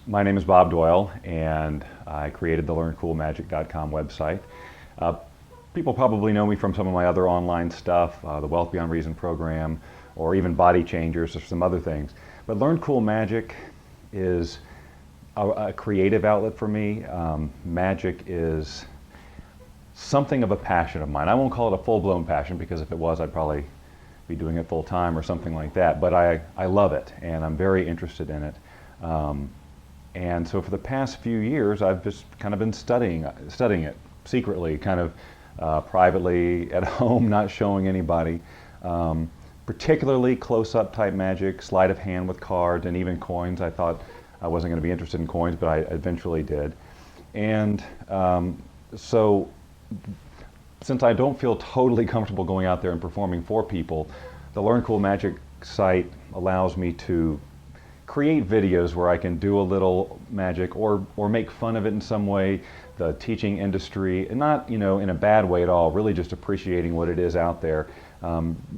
My name is Bob Doyle, and I created the LearnCoolMagic.com website. Uh, People probably know me from some of my other online stuff, the Wealth Beyond Reason program, or even Body Changers, or some other things. But Learn Cool Magic is a creative outlet for me. Magic is something of a passion of mine. I won't call it a full-blown passion, because if it was, I'd probably be doing it full-time or something like that. But I love it, and I'm very interested in it. And so for the past few years, I've just kind of been studying it secretly, kind of privately at home, not showing anybody. Particularly close-up type magic, sleight of hand with cards, and even coins. I thought I wasn't going to be interested in coins, but I eventually did. And so since I don't feel totally comfortable going out there and performing for people, the Learn Cool Magic site allows me to create videos where I can do a little magic or make fun of it in some way, the teaching industry, and not in a bad way at all, really just appreciating what it is out there.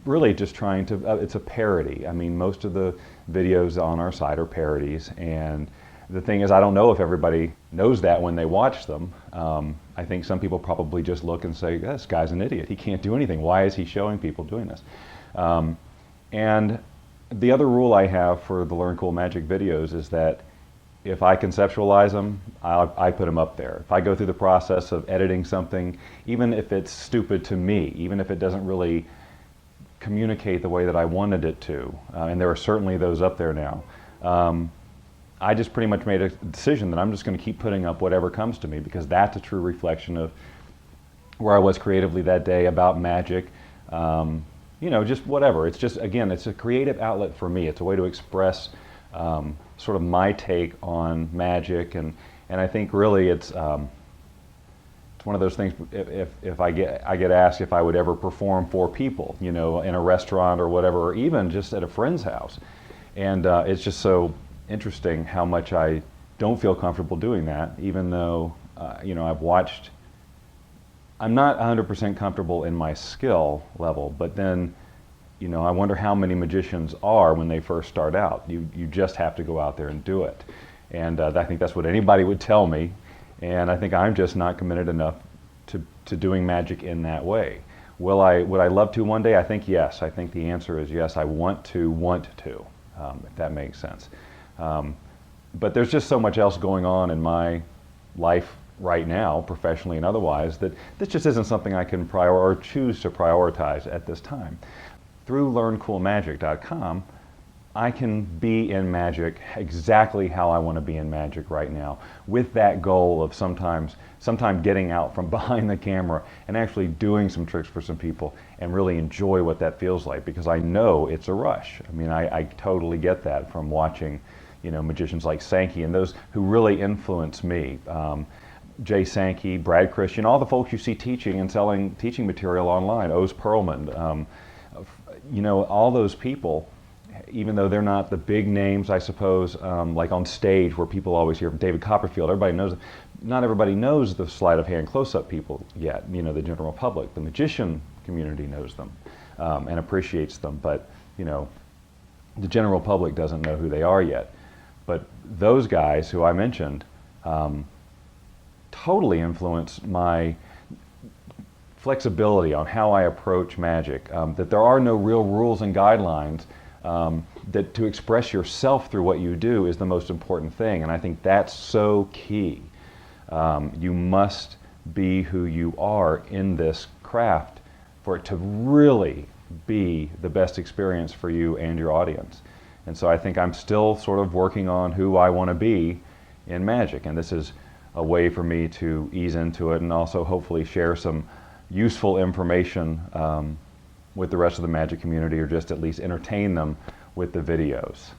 Really just trying to, it's a parody. I mean, most of the videos on our site are parodies, and the thing is, I don't know if everybody knows that when they watch them. I think some people probably just look and say, this guy's an idiot, he can't do anything, why is he showing people doing this? And the other rule I have for the Learn Cool Magic videos is that if I conceptualize them, I put them up there. If I go through the process of editing something, even if it's stupid to me, even if it doesn't really communicate the way that I wanted it to, and there are certainly those up there now, I just pretty much made a decision that I'm just going to keep putting up whatever comes to me, because that's a true reflection of where I was creatively that day about magic. Just whatever. It's just, again, it's a creative outlet for me. It's a way to express sort of my take on magic, and I think really it's one of those things. If I get asked if I would ever perform for people, in a restaurant or whatever, or even just at a friend's house, and it's just so interesting how much I don't feel comfortable doing that, even though I've watched. I'm not 100% comfortable in my skill level, but then, I wonder how many magicians are when they first start out. You just have to go out there and do it. And I think that's what anybody would tell me. And I think I'm just not committed enough to doing magic in that way. Would I love to one day? I think yes. I think the answer is yes. I want to, if that makes sense. But there's just so much else going on in my life right now, professionally and otherwise, that this just isn't something I can choose to prioritize at this time. Through LearnCoolMagic.com, I can be in magic exactly how I want to be in magic right now, with that goal of sometime getting out from behind the camera and actually doing some tricks for some people and really enjoy what that feels like, because I know it's a rush. I mean, I totally get that from watching magicians like Sankey and those who really influence me. Jay Sankey, Brad Christian, all the folks you see teaching and selling teaching material online, Oz Perlman, all those people, even though they're not the big names, I suppose, like on stage where people always hear from David Copperfield, everybody knows, not everybody knows the sleight of hand close-up people yet, the general public. The magician community knows them and appreciates them, but the general public doesn't know who they are yet. But those guys who I mentioned, totally influence my flexibility on how I approach magic, that there are no real rules and guidelines, that to express yourself through what you do is the most important thing, and I think that's so key. You must be who you are in this craft for it to really be the best experience for you and your audience. And so I think I'm still sort of working on who I want to be in magic, and this is a way for me to ease into it and also hopefully share some useful information with the rest of the magic community, or just at least entertain them with the videos.